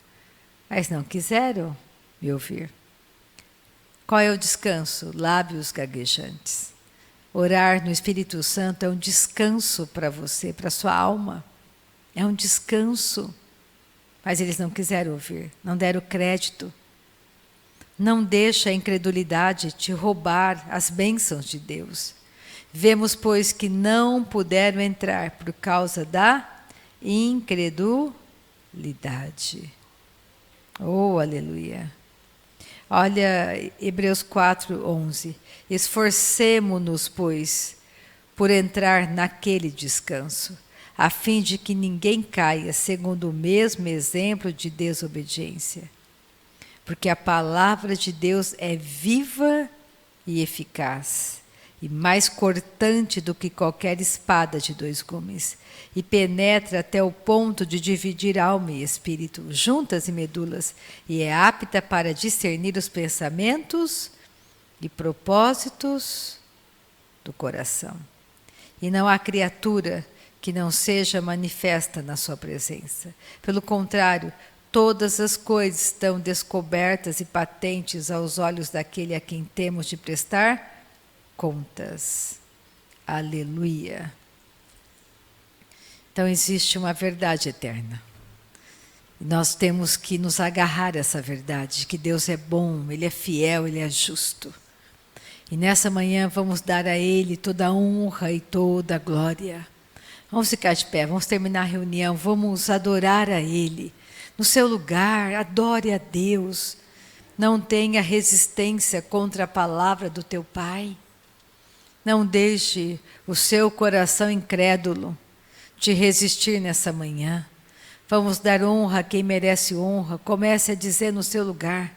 Speaker 1: Mas não quiseram me ouvir. Qual é o descanso? Lábios gaguejantes. Orar no Espírito Santo é um descanso para você, para a sua alma. É um descanso. Mas eles não quiseram ouvir, não deram crédito. Não deixa a incredulidade te roubar as bênçãos de Deus. Vemos, pois, que não puderam entrar por causa da incredulidade. Oh, aleluia! Olha, Hebreus 4:11. Esforcemo-nos, pois, por entrar naquele descanso, a fim de que ninguém caia segundo o mesmo exemplo de desobediência. Porque a palavra de Deus é viva e eficaz, e mais cortante do que qualquer espada de 2 gumes, e penetra até o ponto de dividir alma e espírito, juntas e medulas, e é apta para discernir os pensamentos e propósitos do coração. E não há criatura que não seja manifesta na sua presença. Pelo contrário, todas as coisas estão descobertas e patentes aos olhos daquele a quem temos de prestar contas. Aleluia! Então existe uma verdade eterna. Nós temos que nos agarrar a essa verdade, que Deus é bom, Ele é fiel, Ele é justo. E nessa manhã vamos dar a Ele toda a honra e toda a glória. Vamos ficar de pé, vamos terminar a reunião, vamos adorar a Ele. No seu lugar, adore a Deus. Não tenha resistência contra a palavra do teu Pai. Não deixe o seu coração incrédulo te resistir nessa manhã. Vamos dar honra a quem merece honra. Comece a dizer no seu lugar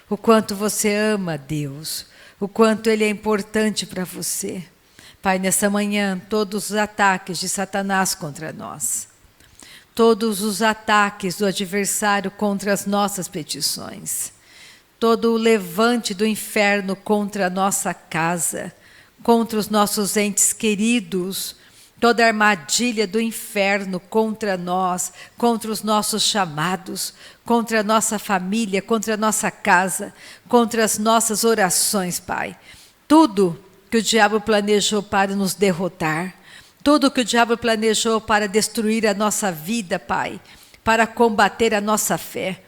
Speaker 1: o quanto você ama a Deus, o quanto Ele é importante para você. Pai, nessa manhã, todos os ataques de Satanás contra nós, todos os ataques do adversário contra as nossas petições, todo o levante do inferno contra a nossa casa, contra os nossos entes queridos, toda a armadilha do inferno contra nós, contra os nossos chamados, contra a nossa família, contra a nossa casa, contra as nossas orações, Pai. Tudo que o diabo planejou para nos derrotar, tudo que o diabo planejou para destruir a nossa vida, Pai, para combater a nossa fé.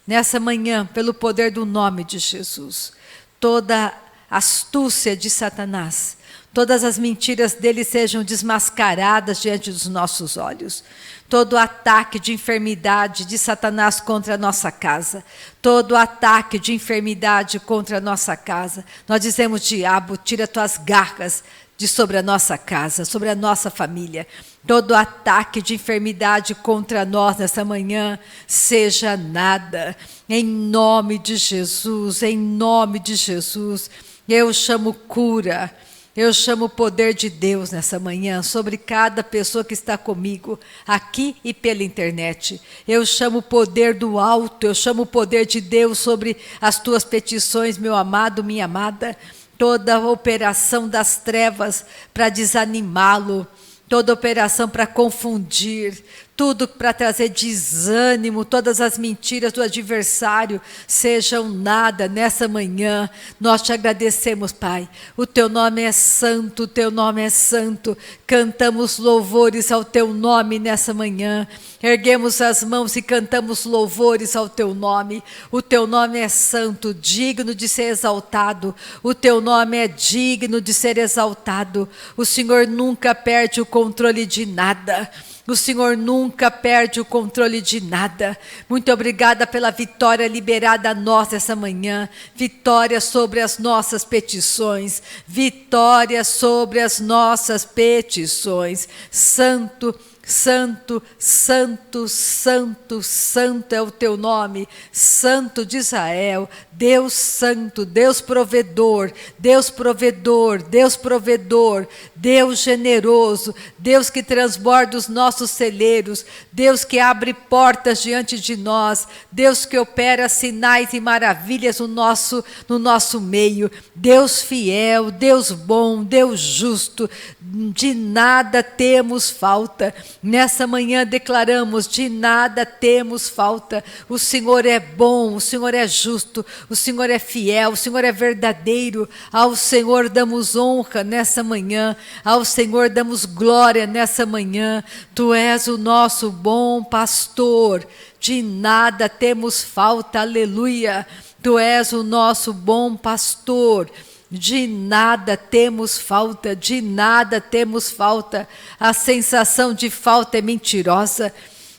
Speaker 1: Nessa manhã, pelo poder do nome de Jesus, toda astúcia de Satanás, todas as mentiras dele sejam desmascaradas diante dos nossos olhos. Todo ataque de enfermidade de Satanás contra a nossa casa, todo ataque de enfermidade contra a nossa casa, nós dizemos: diabo, tira tuas garras de sobre a nossa casa, sobre a nossa família. Todo ataque de enfermidade contra nós nessa manhã, seja nada. Em nome de Jesus, em nome de Jesus, eu chamo cura. Eu chamo o poder de Deus nessa manhã sobre cada pessoa que está comigo, aqui e pela internet. Eu chamo o poder do alto, eu chamo o poder de Deus sobre as tuas petições, meu amado, minha amada. Toda a operação das trevas para desanimá-lo, toda operação para confundir, tudo para trazer desânimo, todas as mentiras do adversário sejam nada nessa manhã. Nós te agradecemos, Pai. O teu nome é santo, o teu nome é santo. Cantamos louvores ao teu nome nessa manhã. Erguemos as mãos e cantamos louvores ao teu nome. O teu nome é santo, digno de ser exaltado. O teu nome é digno de ser exaltado. O Senhor nunca perde o controle de nada. O Senhor nunca perde o controle de nada. Muito obrigada pela vitória liberada a nós essa manhã. Vitória sobre as nossas petições. Vitória sobre as nossas petições. Santo, Santo, santo, santo, santo é o teu nome, Santo de Israel, Deus santo, Deus provedor, Deus provedor, Deus provedor, Deus generoso, Deus que transborda os nossos celeiros, Deus que abre portas diante de nós, Deus que opera sinais e maravilhas no nosso meio, Deus fiel, Deus bom, Deus justo, de nada temos falta. Nessa manhã declaramos, de nada temos falta. O Senhor é bom, o Senhor é justo, o Senhor é fiel, o Senhor é verdadeiro. Ao Senhor damos honra nessa manhã, ao Senhor damos glória nessa manhã. Tu és o nosso bom pastor, de nada temos falta, aleluia. Tu és o nosso bom pastor, de nada temos falta, de nada temos falta. A sensação de falta é mentirosa.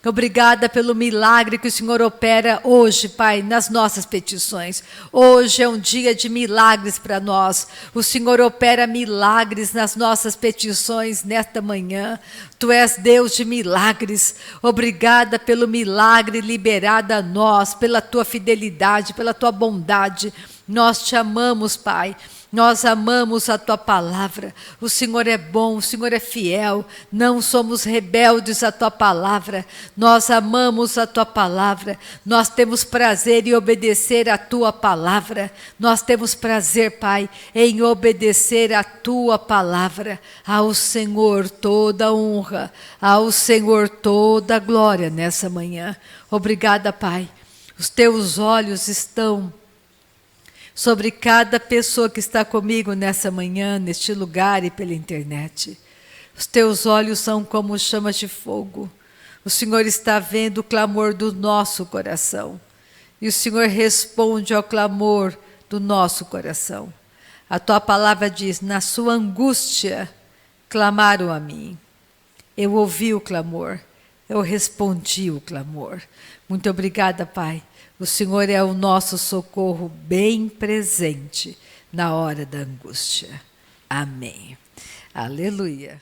Speaker 1: Obrigada pelo milagre que o Senhor opera hoje, Pai, nas nossas petições. Hoje é um dia de milagres para nós. O Senhor opera milagres nas nossas petições nesta manhã. Tu és Deus de milagres. Obrigada pelo milagre liberado a nós, pela tua fidelidade, pela tua bondade. Nós te amamos, Pai. Nós amamos a tua palavra. O Senhor é bom, o Senhor é fiel. Não somos rebeldes à tua palavra. Nós amamos a tua palavra. Nós temos prazer em obedecer a tua palavra. Nós temos prazer, Pai, em obedecer a tua palavra. Ao Senhor toda honra, ao Senhor toda glória nessa manhã. Obrigada, Pai. Os teus olhos estão sobre cada pessoa que está comigo nessa manhã, neste lugar e pela internet. Os teus olhos são como chamas de fogo. O Senhor está vendo o clamor do nosso coração. E o Senhor responde ao clamor do nosso coração. A tua palavra diz, na sua angústia, clamaram a mim. Eu ouvi o clamor, eu respondi o clamor. Muito obrigada, Pai. O Senhor é o nosso socorro bem presente na hora da angústia. Amém. Aleluia.